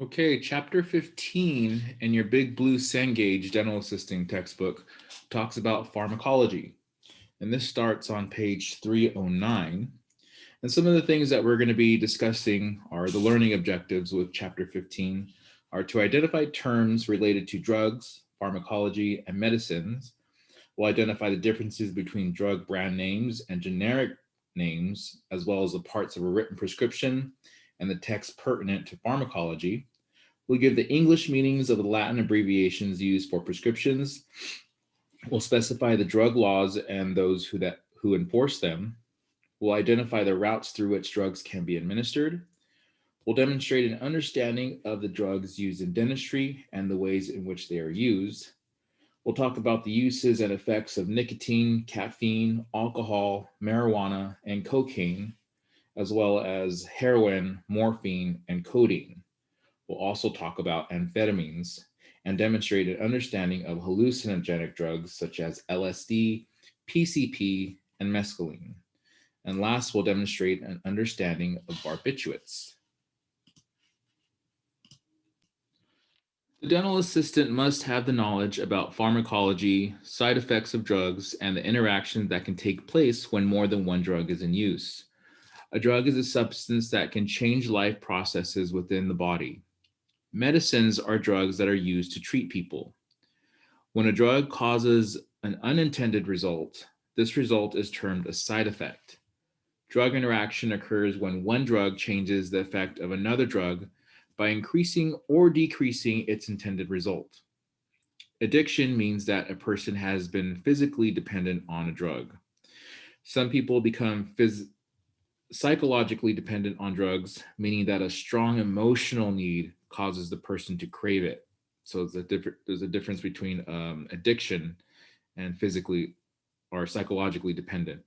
Okay, chapter 15 in your big blue Cengage dental assisting textbook talks about pharmacology. And this starts on page 309. And some of the things that we're going to be discussing are the learning objectives with chapter 15 are to identify terms related to drugs, pharmacology, and medicines. We'll identify the differences between drug brand names and generic names, as well as the parts of a written prescription and the text pertinent to pharmacology. We'll give the English meanings of the Latin abbreviations used for prescriptions. We'll specify the drug laws and those who enforce them. We'll identify the routes through which drugs can be administered. We'll demonstrate an understanding of the drugs used in dentistry and the ways in which they are used. We'll talk about the uses and effects of nicotine, caffeine, alcohol, marijuana, and cocaine, as well as heroin, morphine, and codeine. We'll also talk about amphetamines and demonstrate an understanding of hallucinogenic drugs such as LSD, PCP, and mescaline. And last, we'll demonstrate an understanding of barbiturates. The dental assistant must have the knowledge about pharmacology, side effects of drugs, and the interactions that can take place when more than one drug is in use. A drug is a substance that can change life processes within the body. Medicines are drugs that are used to treat people. When a drug causes an unintended result, this result is termed a side effect. Drug interaction occurs when one drug changes the effect of another drug by increasing or decreasing its intended result. Addiction means that a person has been physically dependent on a drug. Some people become psychologically dependent on drugs, meaning that a strong emotional need causes the person to crave it. So there's a difference between addiction and physically or psychologically dependent.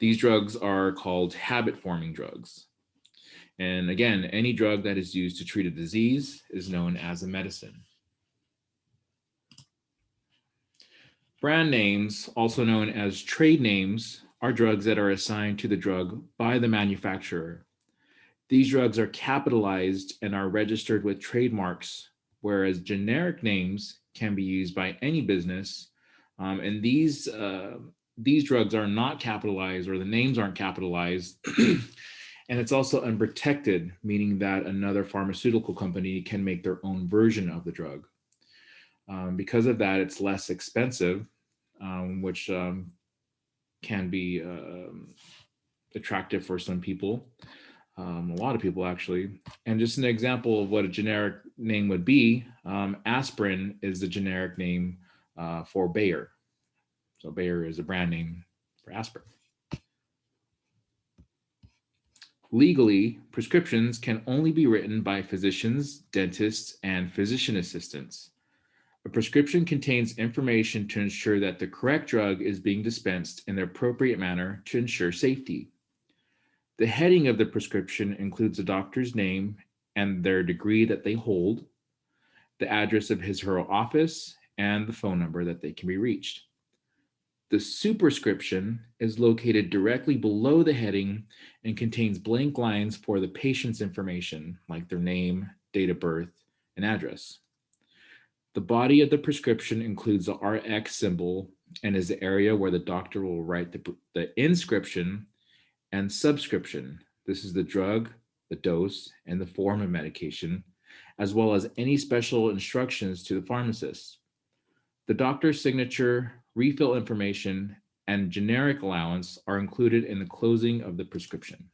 These drugs are called habit forming drugs. And again, any drug that is used to treat a disease is known as a medicine. Brand names, also known as trade names, are drugs that are assigned to the drug by the manufacturer. These drugs are capitalized and are registered with trademarks, whereas generic names can be used by any business. And these drugs are not capitalized, or the names aren't capitalized. And it's also unprotected, meaning that another pharmaceutical company can make their own version of the drug. Because of that, it's less expensive, which can be attractive for some people, a lot of people actually. And just an example of what a generic name would be, aspirin is the generic name for Bayer. So Bayer is a brand name for aspirin. Legally, prescriptions can only be written by physicians, dentists, and physician assistants. A prescription contains information to ensure that the correct drug is being dispensed in the appropriate manner to ensure safety. The heading of the prescription includes the doctor's name and their degree that they hold, the address of his or her office, and the phone number that they can be reached. The superscription is located directly below the heading and contains blank lines for the patient's information, like their name, date of birth, and address. The body of the prescription includes the RX symbol and is the area where the doctor will write the inscription and subscription. This is the drug, the dose, and the form of medication, as well as any special instructions to the pharmacist. The doctor's signature, refill information, and generic allowance are included in the closing of the prescription.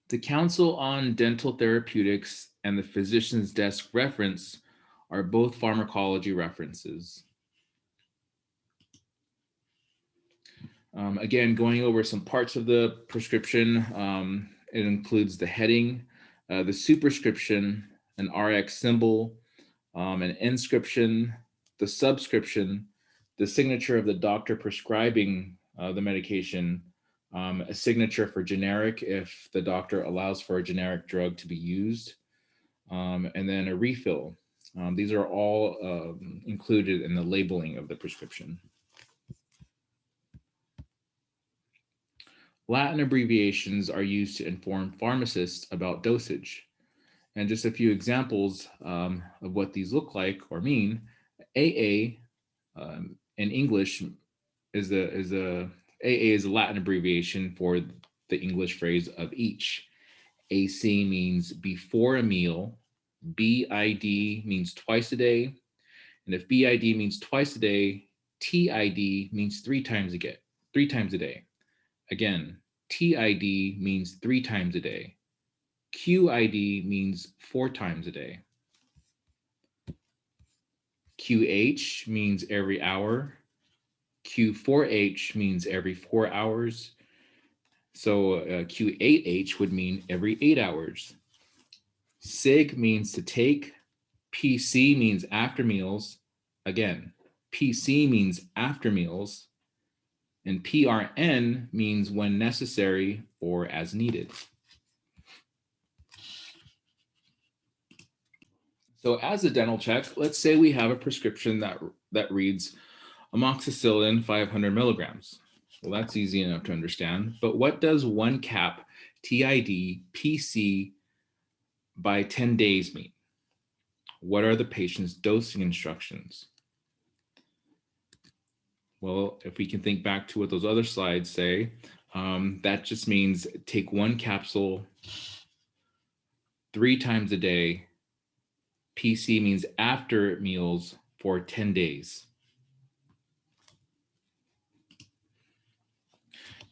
The Council on Dental Therapeutics and the Physician's Desk reference are both pharmacology references. Again, going over some parts of the prescription, it includes the heading, the superscription, an RX symbol, an inscription, the subscription, the signature of the doctor prescribing the medication, a signature for generic if the doctor allows for a generic drug to be used, and then a refill. These are all included in the labeling of the prescription. Latin abbreviations are used to inform pharmacists about dosage. And just a few examples of what these look like or mean. AA in English AA is a Latin abbreviation for the English phrase of each. AC means before a meal. BID means twice a day. And if BID means twice a day, TID means three times a day. Again, TID means 3 times a day. QID means 4 times a day. QH means every hour. Q4H means every 4 hours. So Q8H would mean every 8 hours. SIG means to take. PC means after meals. Again, PC means after meals. And PRN means when necessary or as needed. So as a dental check, let's say we have a prescription that reads amoxicillin 500 milligrams. Well, that's easy enough to understand. But what does 1 cap TID PC by 10 days mean? What are the patient's dosing instructions? Well, if we can think back to what those other slides say, that just means take 1 capsule 3 times a day. PC means after meals for 10 days.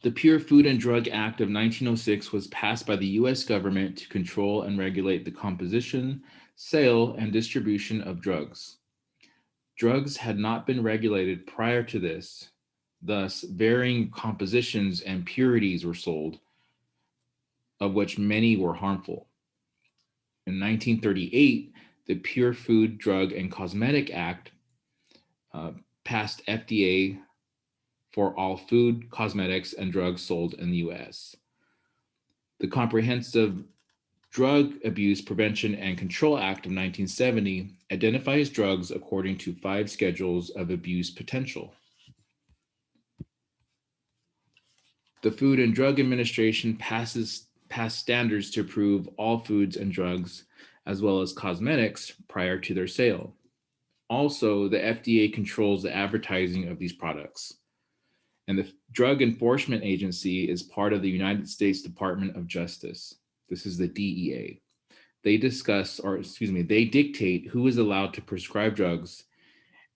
The Pure Food and Drug Act of 1906 was passed by the U.S. government to control and regulate the composition, sale, and distribution of drugs. Drugs had not been regulated prior to this, thus varying compositions and purities were sold, of which many were harmful. In 1938, the Pure Food, Drug, and Cosmetic Act passed FDA for all food, cosmetics, and drugs sold in the US. The Comprehensive Drug Abuse Prevention and Control Act of 1970 identifies drugs according to 5 schedules of abuse potential. The Food and Drug Administration passed standards to approve all foods and drugs, as well as cosmetics, prior to their sale. Also, the FDA controls the advertising of these products. And the Drug Enforcement Agency is part of the United States Department of Justice. This is the DEA. They dictate who is allowed to prescribe drugs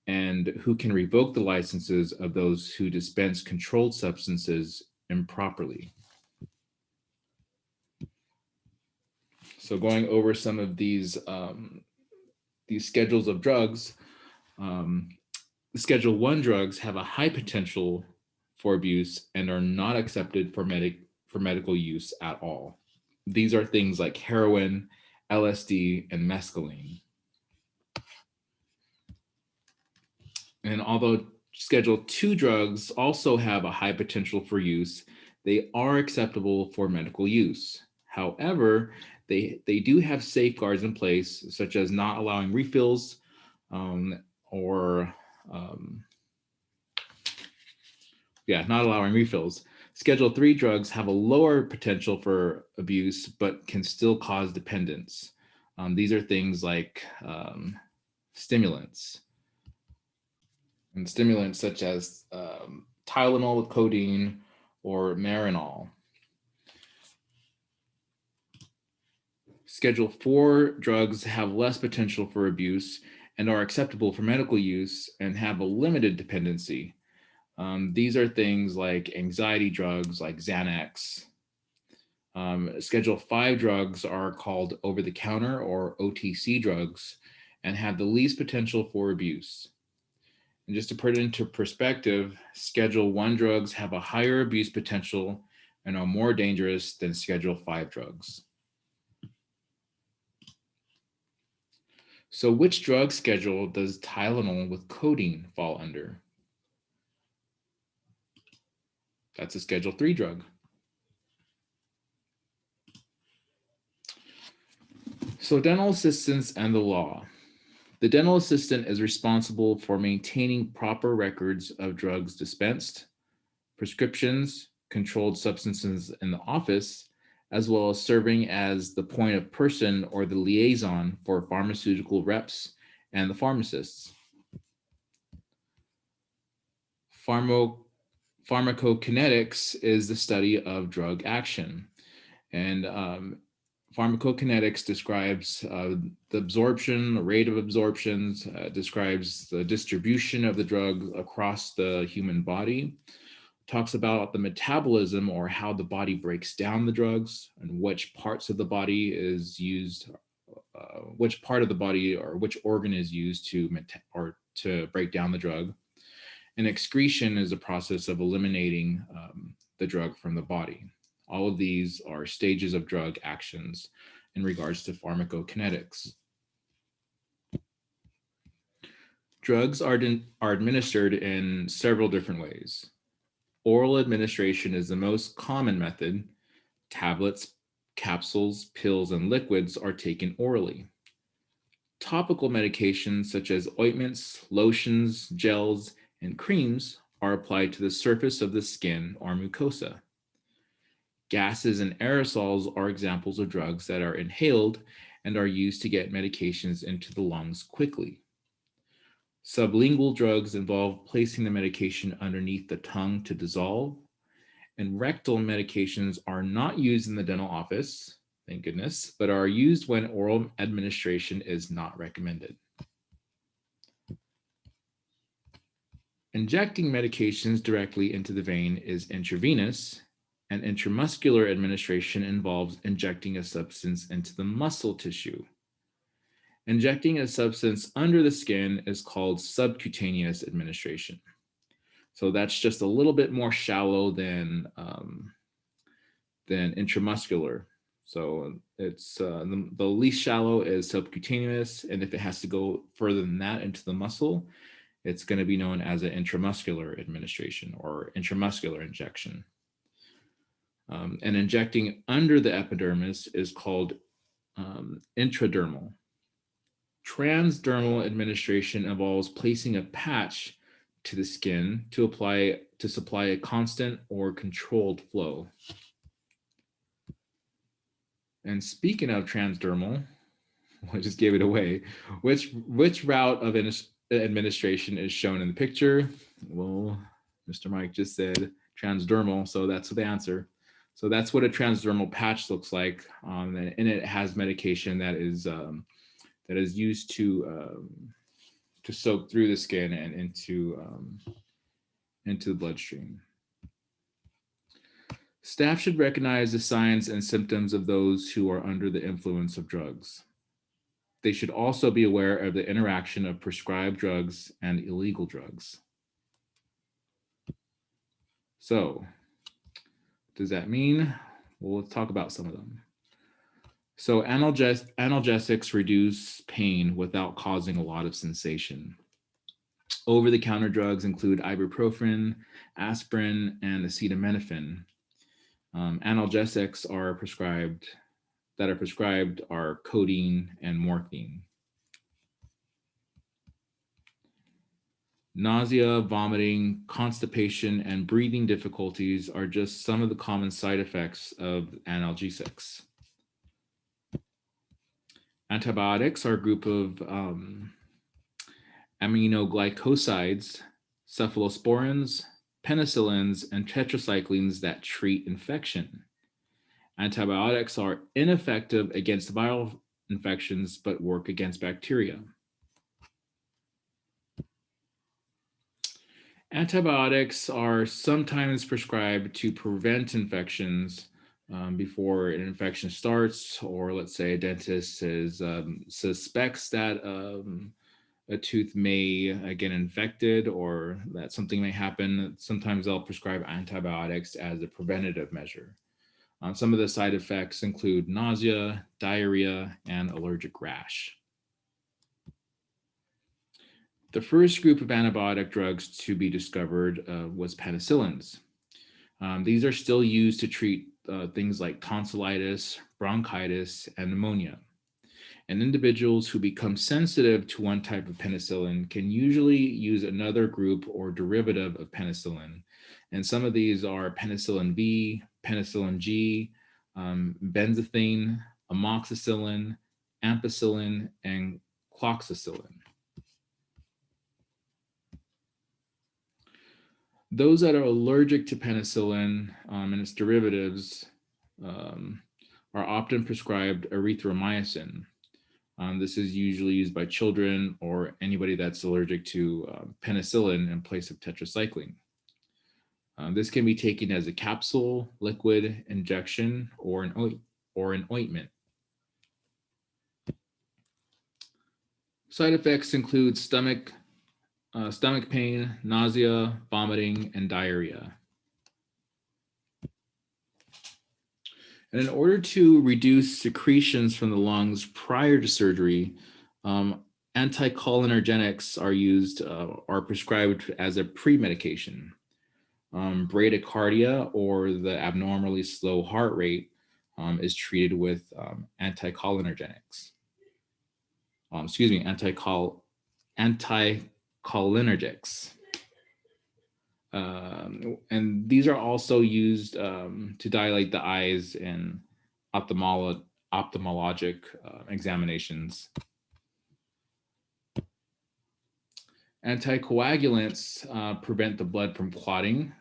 and who can revoke the licenses of those who dispense controlled substances improperly. So going over some of these schedules of drugs, Schedule 1 drugs have a high potential for abuse and are not accepted for medical use at all. These are things like heroin, LSD, and mescaline. And although Schedule 2 drugs also have a high potential for use, they are acceptable for medical use. However, they do have safeguards in place, such as not allowing refills not allowing refills. Schedule 3 drugs have a lower potential for abuse, but can still cause dependence. These are things like stimulants. And stimulants such as Tylenol with codeine or Marinol. Schedule 4 drugs have less potential for abuse and are acceptable for medical use and have a limited dependency. These are things like anxiety drugs like Xanax. Schedule 5 drugs are called over-the-counter or OTC drugs and have the least potential for abuse. And just to put it into perspective, Schedule 1 drugs have a higher abuse potential and are more dangerous than Schedule 5 drugs. So which drug schedule does Tylenol with codeine fall under? That's a Schedule 3 drug. So dental assistants and the law. The dental assistant is responsible for maintaining proper records of drugs dispensed, prescriptions, controlled substances in the office, as well as serving as the point of person or the liaison for pharmaceutical reps and the pharmacists. Pharmo- Pharmacokinetics is the study of drug action. And pharmacokinetics describes the absorption, the rate of absorptions, describes the distribution of the drug across the human body, talks about the metabolism or how the body breaks down the drugs and which parts of the body is used, which part of the body or which organ is used to break down the drug. And excretion is a process of eliminating the drug from the body. All of these are stages of drug actions in regards to pharmacokinetics. Drugs are administered in several different ways. Oral administration is the most common method. Tablets, capsules, pills, and liquids are taken orally. Topical medications such as ointments, lotions, gels, and creams are applied to the surface of the skin or mucosa. Gases and aerosols are examples of drugs that are inhaled and are used to get medications into the lungs quickly. Sublingual drugs involve placing the medication underneath the tongue to dissolve, and rectal medications are not used in the dental office, thank goodness, but are used when oral administration is not recommended. Injecting medications directly into the vein is intravenous, and intramuscular administration involves injecting a substance into the muscle tissue. Injecting a substance under the skin is called subcutaneous administration. So that's just a little bit more shallow than intramuscular. So it's the least shallow is subcutaneous, and if it has to go further than that into the muscle, it's going to be known as an intramuscular administration or intramuscular injection. And injecting under the epidermis is called intradermal. Transdermal administration involves placing a patch to the skin to supply a constant or controlled flow. And speaking of transdermal, I just gave it away. Which route of administration is shown in the picture? Well, Mr. Mike just said transdermal, so that's the answer. So that's what a transdermal patch looks like, and it has medication that is used to soak through the skin and into the bloodstream. Staff should recognize the signs and symptoms of those who are under the influence of drugs. They should also be aware of the interaction of prescribed drugs and illegal drugs. So, what does that mean? Well, let's talk about some of them. So, analgesics reduce pain without causing a lot of sensation. Over-the-counter drugs include ibuprofen, aspirin, and acetaminophen. Analgesics that are prescribed are codeine and morphine. Nausea, vomiting, constipation, and breathing difficulties are just some of the common side effects of analgesics. Antibiotics are a group of aminoglycosides, cephalosporins, penicillins, and tetracyclines that treat infection. Antibiotics are ineffective against viral infections but work against bacteria. Antibiotics are sometimes prescribed to prevent infections before an infection starts, or let's say a dentist suspects that a tooth may get infected or that something may happen. Sometimes they'll prescribe antibiotics as a preventative measure. Some of the side effects include nausea, diarrhea, and allergic rash. The first group of antibiotic drugs to be discovered was penicillins. These are still used to treat things like tonsillitis, bronchitis, and pneumonia. And individuals who become sensitive to one type of penicillin can usually use another group or derivative of penicillin, And some of these are penicillin V, penicillin G, benzathine, amoxicillin, ampicillin, and cloxacillin. Those that are allergic to penicillin and its derivatives um, are often prescribed erythromycin. This is usually used by children or anybody that's allergic to penicillin in place of tetracycline. This can be taken as a capsule, liquid, injection, or an ointment. Side effects include stomach pain, nausea, vomiting, and diarrhea. And in order to reduce secretions from the lungs prior to surgery, anticholinergics are prescribed as a pre-medication. Bradycardia, or the abnormally slow heart rate, is treated with anticholinergics. Anticholinergics. And these are also used to dilate the eyes in ophthalmologic examinations. Anticoagulants prevent the blood from clotting.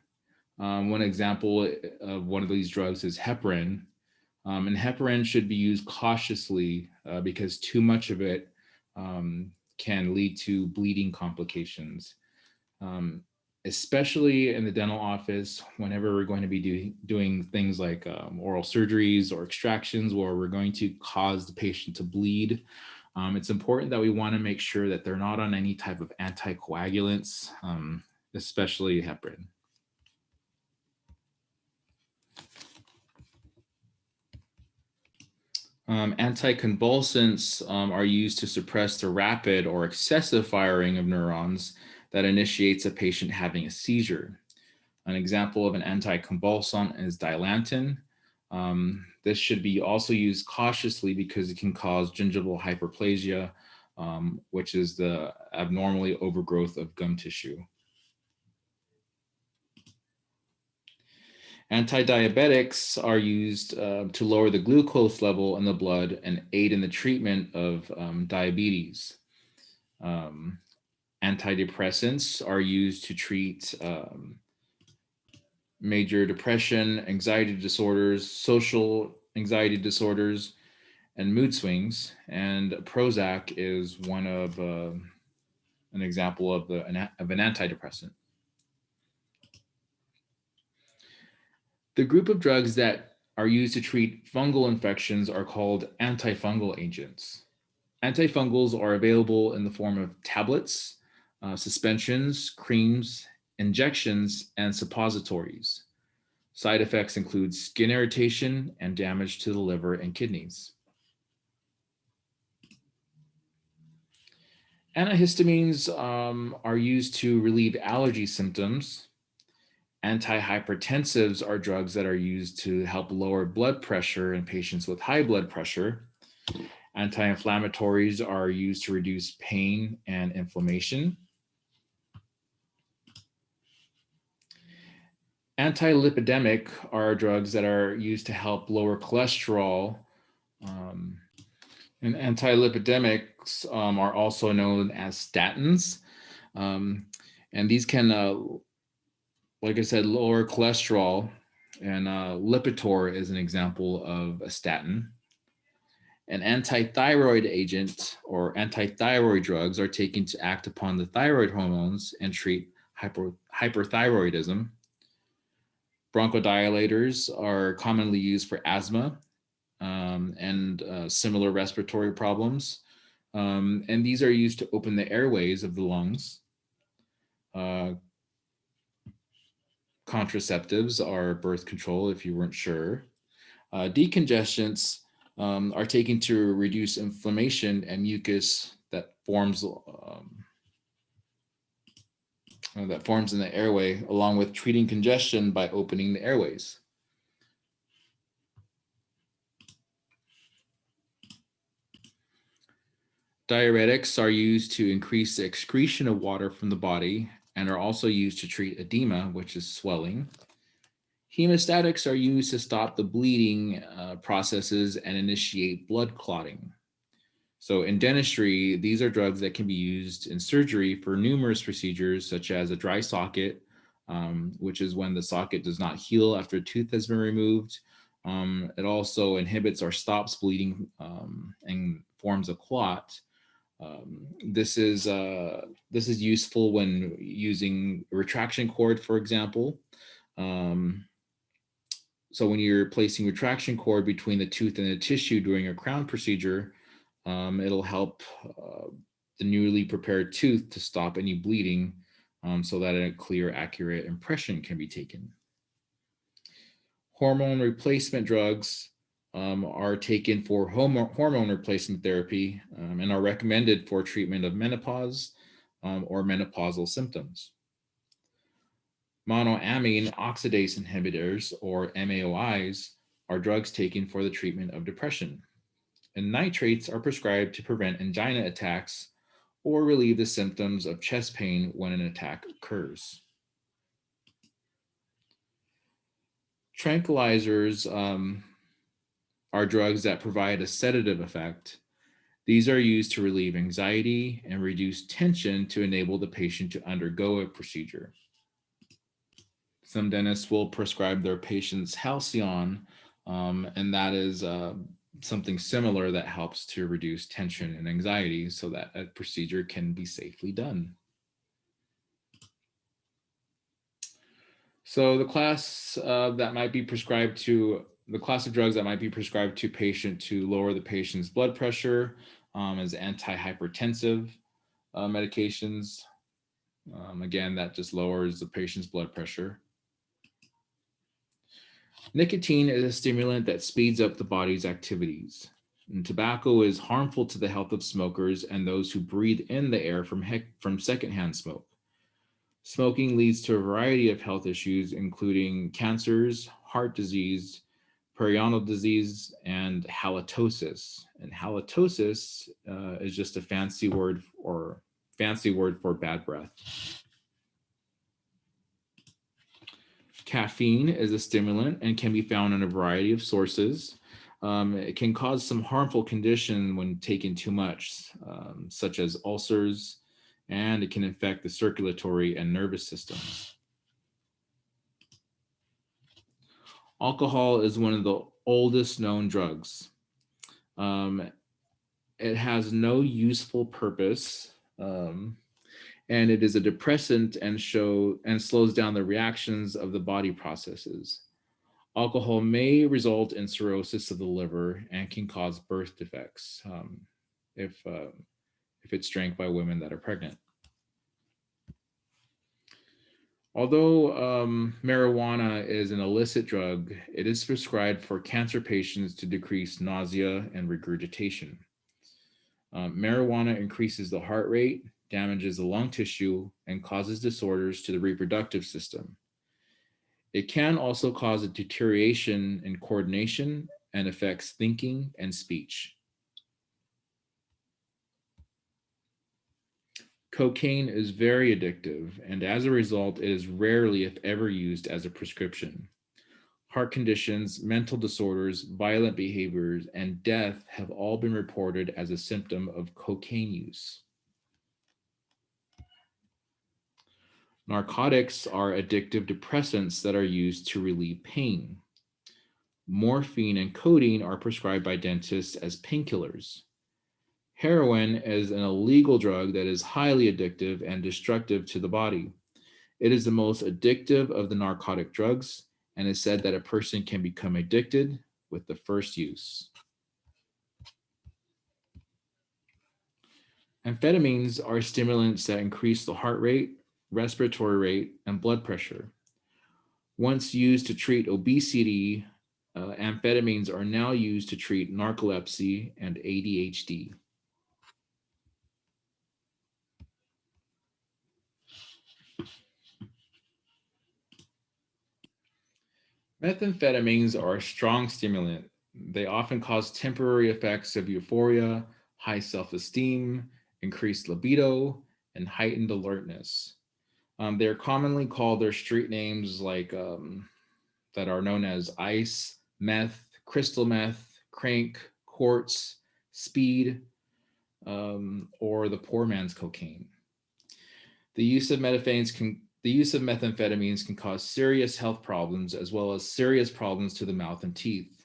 One example of one of these drugs is heparin. And heparin should be used cautiously because too much of it can lead to bleeding complications. Especially in the dental office, whenever we're going to be doing things like oral surgeries or extractions where we're going to cause the patient to bleed, it's important that we want to make sure that they're not on any type of anticoagulants, especially heparin. Anticonvulsants are used to suppress the rapid or excessive firing of neurons that initiates a patient having a seizure. An example of an anticonvulsant is Dilantin. This should be also used cautiously because it can cause gingival hyperplasia, which is the abnormally overgrowth of gum tissue. Antidiabetics are used to lower the glucose level in the blood and aid in the treatment of diabetes. Antidepressants are used to treat major depression, anxiety disorders, social anxiety disorders, and mood swings. And Prozac is one of an example of an antidepressant. The group of drugs that are used to treat fungal infections are called antifungal agents. Antifungals are available in the form of tablets, suspensions, creams, injections, and suppositories. Side effects include skin irritation and damage to the liver and kidneys. Antihistamines are used to relieve allergy symptoms. Antihypertensives are drugs that are used to help lower blood pressure in patients with high blood pressure. Anti-inflammatories are used to reduce pain and inflammation. Antilipidemic are drugs that are used to help lower cholesterol. And antilipidemics are also known as statins. And these can, like I said, lower cholesterol. And Lipitor is an example of a statin. An antithyroid agent or antithyroid drugs are taken to act upon the thyroid hormones and treat hyperthyroidism. Bronchodilators are commonly used for asthma and similar respiratory problems. And these are used to open the airways of the lungs. Contraceptives are birth control, if you weren't sure. Decongestants are taken to reduce inflammation and mucus that forms in the airway, along with treating congestion by opening the airways. Diuretics are used to increase the excretion of water from the body and are also used to treat edema, which is swelling. Hemostatics are used to stop the bleeding processes and initiate blood clotting. So, in dentistry, these are drugs that can be used in surgery for numerous procedures, such as a dry socket, which is when the socket does not heal after a tooth has been removed. It also inhibits or stops bleeding and forms a clot. This is useful when using a retraction cord, for example. Um, so when you're placing retraction cord between the tooth and the tissue during a crown procedure, it'll help the newly prepared tooth to stop any bleeding, so that a clear, accurate impression can be taken. Hormone replacement drugs are taken for hormone replacement therapy, and are recommended for treatment of menopause or menopausal symptoms. Monoamine oxidase inhibitors, or MAOIs, are drugs taken for the treatment of depression. And nitrates are prescribed to prevent angina attacks or relieve the symptoms of chest pain when an attack occurs. Tranquilizers are drugs that provide a sedative effect. These are used to relieve anxiety and reduce tension to enable the patient to undergo a procedure. Some dentists will prescribe their patients Halcyon, and that is something similar that helps to reduce tension and anxiety so that a procedure can be safely done. So the class the class of drugs that might be prescribed to patient to lower the patient's blood pressure is antihypertensive medications. Again, that just lowers the patient's blood pressure. Nicotine is a stimulant that speeds up the body's activities. And tobacco is harmful to the health of smokers and those who breathe in the air from secondhand smoke. Smoking leads to a variety of health issues, including cancers, heart disease, periodontal disease, and halitosis. And halitosis is just a fancy word for bad breath. Caffeine is a stimulant and can be found in a variety of sources. It can cause some harmful condition when taken too much, such as ulcers, and it can affect the circulatory and nervous systems. Alcohol is one of the oldest known drugs. Um, it has no useful purpose, and it is a depressant and slows down the reactions of the body processes. Alcohol may result in cirrhosis of the liver and can cause birth defects if it's drank by women that are pregnant. Although marijuana is an illicit drug, it is prescribed for cancer patients to decrease nausea and regurgitation. Marijuana increases the heart rate, damages the lung tissue, and causes disorders to the reproductive system. It can also cause a deterioration in coordination and affects thinking and speech. Cocaine is very addictive, and as a result, it is rarely, if ever, used as a prescription. Heart conditions, mental disorders, violent behaviors, and death have all been reported as a symptom of cocaine use. Narcotics are addictive depressants that are used to relieve pain. Morphine and codeine are prescribed by dentists as painkillers. Heroin is an illegal drug that is highly addictive and destructive to the body. It is the most addictive of the narcotic drugs and is said that a person can become addicted with the first use. Amphetamines are stimulants that increase the heart rate, respiratory rate, and blood pressure. Once used to treat obesity, amphetamines are now used to treat narcolepsy and ADHD. Methamphetamines are a strong stimulant. They often cause temporary effects of euphoria, high self esteem, increased libido, and heightened alertness. They're commonly called their street names like that are known as ice, meth, crystal meth, crank, quartz, speed, or the poor man's cocaine. The use of methamphetamines can cause serious health problems as well as serious problems to the mouth and teeth.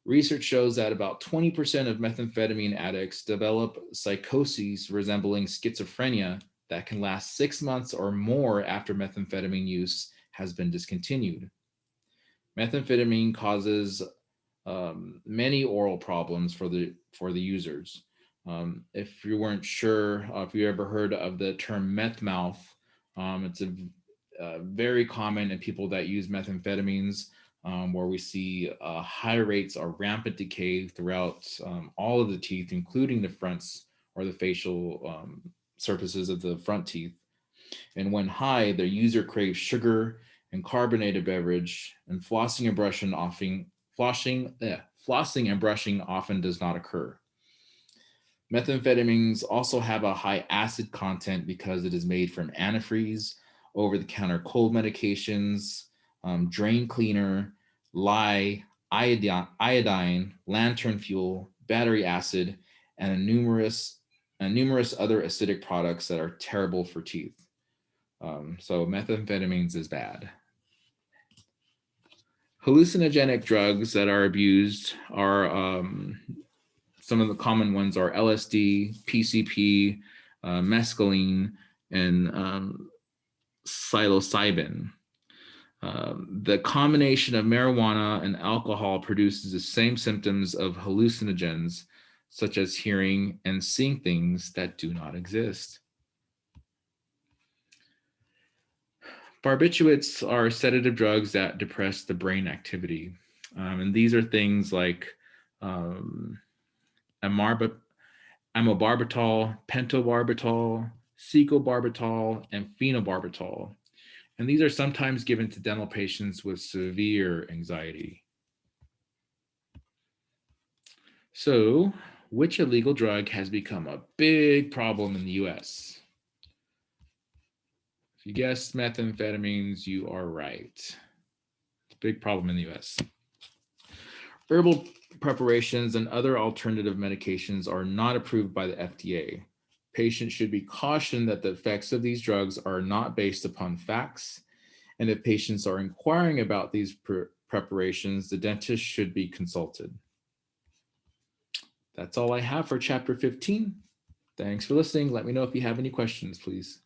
Research shows that about 20% of methamphetamine addicts develop psychoses resembling schizophrenia that can last 6 months or more after methamphetamine use has been discontinued. Methamphetamine causes many oral problems for the users. If you weren't sure, if you ever heard of the term meth mouth, it's very common in people that use methamphetamines, where we see high rates or rampant decay throughout all of the teeth, including the fronts or the facial surfaces of the front teeth. And when high, the user craves sugar and carbonated beverage, and flossing and brushing often does not occur. Methamphetamines also have a high acid content because it is made from antifreeze, over-the-counter cold medications, drain cleaner, lye, iodine, lantern fuel, battery acid, and numerous other acidic products that are terrible for teeth. So methamphetamines is bad. Hallucinogenic drugs that are abused are some of the common ones are LSD, PCP, mescaline, and psilocybin. The combination of marijuana and alcohol produces the same symptoms of hallucinogens, such as hearing and seeing things that do not exist. Barbiturates are sedative drugs that depress the brain activity. And these are things like amobarbital, pentobarbital, secobarbital, and phenobarbital. And these are sometimes given to dental patients with severe anxiety. So, which illegal drug has become a big problem in the US? If you guessed methamphetamines, you are right. It's a big problem in the US. Herbal preparations and other alternative medications are not approved by the FDA. Patients should be cautioned that the effects of these drugs are not based upon facts. And if patients are inquiring about these preparations, the dentist should be consulted. That's all I have for chapter 15. Thanks for listening. Let me know if you have any questions, please.